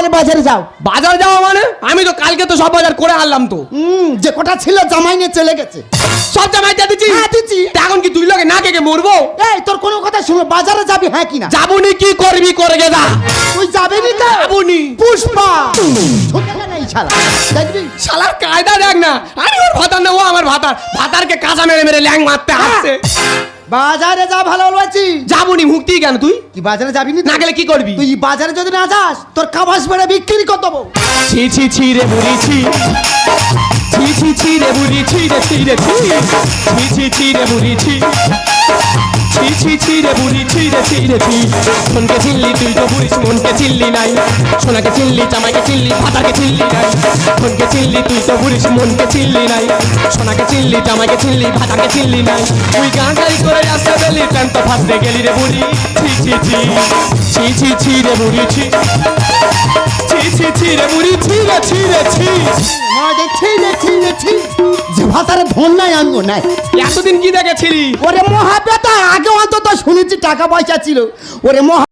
বলে বাজারে যাও। বাজার যাওয়া মানে? আমি তো কালকে তো সব বাজার করে আনলাম তো। যে কটা ছিল জামাই নিয়ে চলে গেছে। সব জামাই দিয়ে দিচ্ছি? হ্যাঁ দিচ্ছি। এখন কি তুই লোকে না কে মরবো? এই তোর কোনো কথা শুনো, বাজারে যাবি হ্যাঁ কিনা? যাবনি, কি করবি করে গেদা। তুই যাবি নি তো? যাবনি। পুষ্পা ঝুঁকে নেই শালা, দেখবি শালার কায়দা দেখ না। আমি ওর ভাতার না, ও আমার ভাতার। ভাতারকে কাঁচা মেরে মেরে ল্যাং মারতে আসছে। বাজারে যা, ভালো বলছি। যাবনি, মুক্তি কেন তুই? কি বাজারে যাবি নি? না গেলে কি করবি? তুই বাজারে যদি না যাস তোর কাবাস বেড়ে বিক্রি করে দেবো। ছি ছি ছি রে বুড়ি ছি, ছি ছি ছি রে বুড়ি ছি রে ছি রে ছি, ছি ছি ছি রে বুড়ি ছি, ছি ছি ছি রে বুড়ি ছি রে ছি রে ছি। মনকে চিনলি তুই তো বুড়িস, মনকে চিনলি নাই। সোনাকে চিনলি, জামাইকে চিনলি, ভাতাকে চিনলি নাই। মনকে চিনলি তুই তো বুড়িস, মনকে চিনলি নাই। সোনাকে চিনলি, জামাইকে চিনলি, ভাতাকে চিনলি নাই। তুই গান গাড়ি করে আসতে গেলি, প্যান তো ফাঁসতে গেলি রে বুড়ি। ছি ছি ছি, ছি ছি ছি রে বুড়ি ছি, ছি ছি ছি রে বুড়ি ছি রে ছি রে ছি। মা দেখছি দেখছি দেখছি যে ভাতারে ধন নাই আঙ্গ নাই। এতদিন কি দেখেছিলি? ওরে মহাবেতা, আগে অন্তত শুনেছি টাকা পয়সা ছিল। ওরে মহা